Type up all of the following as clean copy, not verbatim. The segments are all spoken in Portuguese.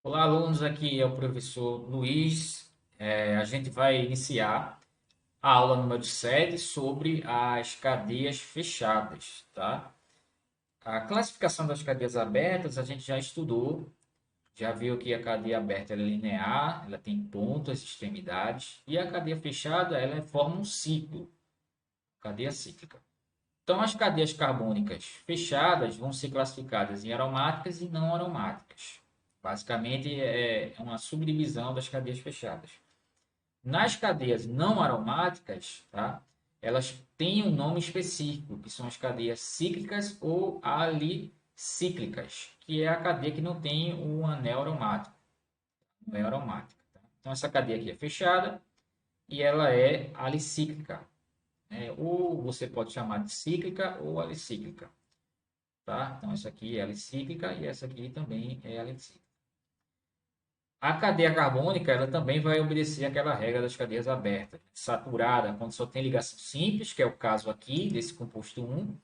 Olá, alunos. Aqui é o professor Luiz. A gente vai iniciar a aula número 7 sobre as cadeias fechadas, tá? A classificação das cadeias abertas a gente já estudou, já viu que a cadeia aberta ela é linear, ela tem pontas, extremidades, e a cadeia fechada ela forma um ciclo, cadeia cíclica. Então, as cadeias carbônicas fechadas vão ser classificadas em aromáticas e não aromáticas. Basicamente, é uma subdivisão das cadeias fechadas. Nas cadeias não aromáticas, tá? Elas têm um nome específico, que são as cadeias cíclicas ou alicíclicas, que é a cadeia que não tem um anel aromático, não é aromática. Tá? Então, essa cadeia aqui é fechada e ela é alicíclica, né? Ou você pode chamar de cíclica ou alicíclica. Tá? Então, essa aqui é alicíclica e essa aqui também é alicíclica. A cadeia carbônica, ela também vai obedecer aquela regra das cadeias abertas. Saturada, quando só tem ligação simples, que é o caso aqui desse composto 1.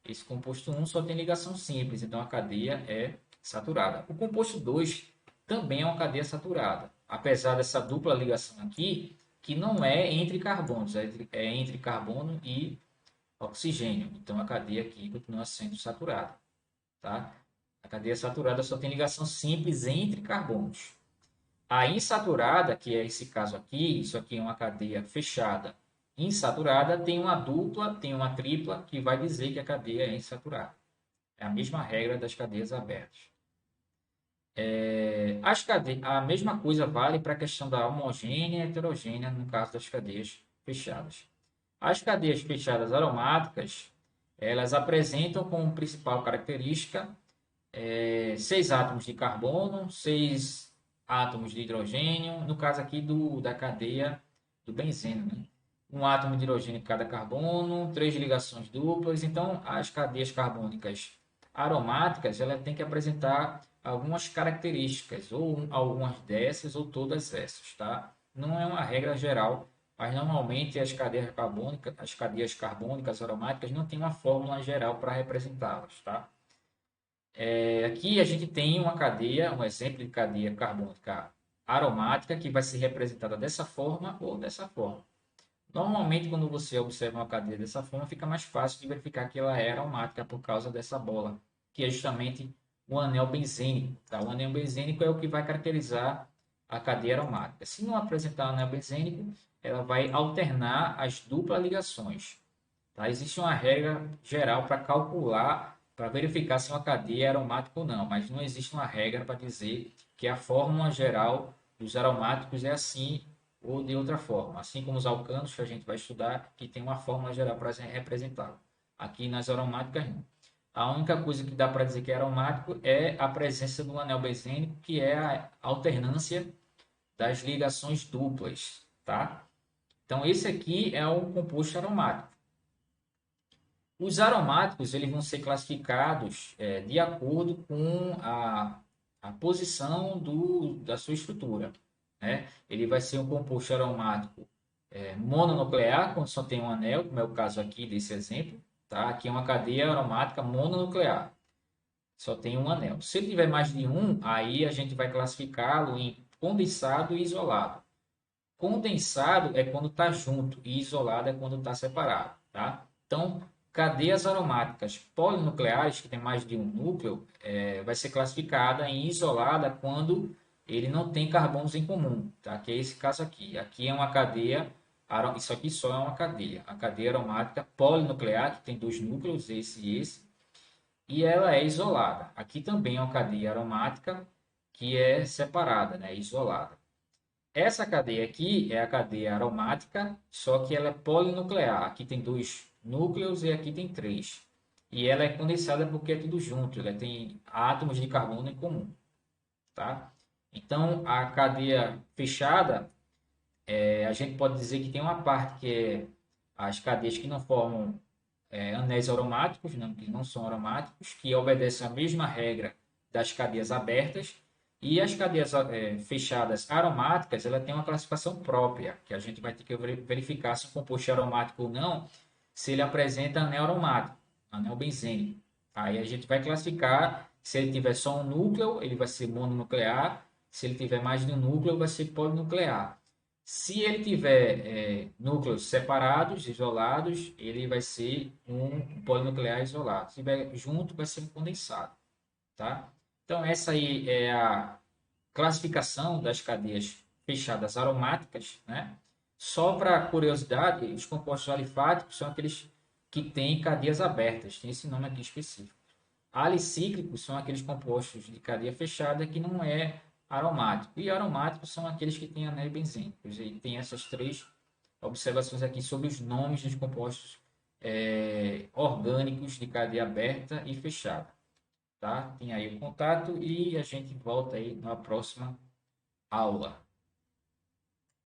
Esse composto 1 só tem ligação simples, então a cadeia é saturada. O composto 2 também é uma cadeia saturada, apesar dessa dupla ligação aqui, que não é entre carbonos, é entre carbono e oxigênio. Então a cadeia aqui continua sendo saturada. Tá? A cadeia saturada só tem ligação simples entre carbonos. A insaturada, que é esse caso aqui, isso aqui é uma cadeia fechada. Insaturada tem uma dupla, tem uma tripla, que vai dizer que a cadeia é insaturada. É a mesma regra das cadeias abertas. A mesma coisa vale para a questão da homogênea e heterogênea no caso das cadeias fechadas. As cadeias fechadas aromáticas, elas apresentam como principal característica seis átomos de carbono, seis átomos de hidrogênio, no caso aqui da cadeia do benzeno, né? Um átomo de hidrogênio em cada carbono, três ligações duplas. Então, as cadeias carbônicas aromáticas, ela tem que apresentar algumas características, ou algumas dessas, ou todas essas, tá? Não é uma regra geral, mas normalmente as cadeias carbônicas aromáticas não têm uma fórmula geral para representá-las, tá? Aqui a gente tem uma cadeia, um exemplo de cadeia carbônica aromática que vai ser representada dessa forma ou dessa forma. Normalmente, quando você observa uma cadeia dessa forma, fica mais fácil de verificar que ela é aromática por causa dessa bola, que é justamente o anel benzênico. Tá? O anel benzênico é o que vai caracterizar a cadeia aromática. Se não apresentar o anel benzênico, ela vai alternar as duplas ligações. Tá? Existe uma regra geral para calcular, para verificar se uma cadeia é aromática ou não, mas não existe uma regra para dizer que a fórmula geral dos aromáticos é assim ou de outra forma. Assim como os alcanos, que a gente vai estudar, que tem uma fórmula geral para representá-lo. Aqui nas aromáticas, não. A única coisa que dá para dizer que é aromático é a presença do anel benzênico, que é a alternância das ligações duplas. Tá? Então, esse aqui é o composto aromático. Os aromáticos eles vão ser classificados de acordo com a posição da sua estrutura. Né? Ele vai ser um composto aromático mononuclear, quando só tem um anel, como é o caso aqui desse exemplo. Tá? Aqui é uma cadeia aromática mononuclear, só tem um anel. Se ele tiver mais de um, aí a gente vai classificá-lo em condensado e isolado. Condensado é quando está junto e isolado é quando está separado, tá? Então, cadeias aromáticas polinucleares, que tem mais de um núcleo, vai ser classificada em isolada quando ele não tem carbonos em comum, tá? Que é esse caso aqui. Aqui é uma cadeia, isso aqui só é uma cadeia. A cadeia aromática polinuclear, que tem dois núcleos, esse e esse, e ela é isolada. Aqui também é uma cadeia aromática que é separada, né? Isolada. Essa cadeia aqui é a cadeia aromática, só que ela é polinuclear. Aqui tem dois núcleos e aqui tem três. E ela é condensada porque é tudo junto, ela tem átomos de carbono em comum, tá? Então, a cadeia fechada, a gente pode dizer que tem uma parte que é as cadeias que não formam anéis aromáticos, não, que não são aromáticos, que obedecem a mesma regra das cadeias abertas, e as cadeias fechadas aromáticas, ela tem uma classificação própria, que a gente vai ter que verificar se o composto é aromático ou não, se ele apresenta anel aromático, anel benzênico. Aí a gente vai classificar, se ele tiver só um núcleo, ele vai ser mononuclear, Se ele tiver mais de um núcleo, vai ser polinuclear. Se ele tiver núcleos separados, isolados, ele vai ser um polinuclear isolado. Se tiver junto, vai ser um condensado, tá? Então, essa aí é a classificação das cadeias fechadas aromáticas, né? Só para curiosidade, os compostos alifáticos são aqueles que têm cadeias abertas, tem esse nome aqui específico. Alicíclicos são aqueles compostos de cadeia fechada que não é aromático. E aromáticos são aqueles que têm anel benzênicos. E tem essas três observações aqui sobre os nomes dos compostos orgânicos de cadeia aberta e fechada. Tá? Tem aí o contato e a gente volta aí na próxima aula.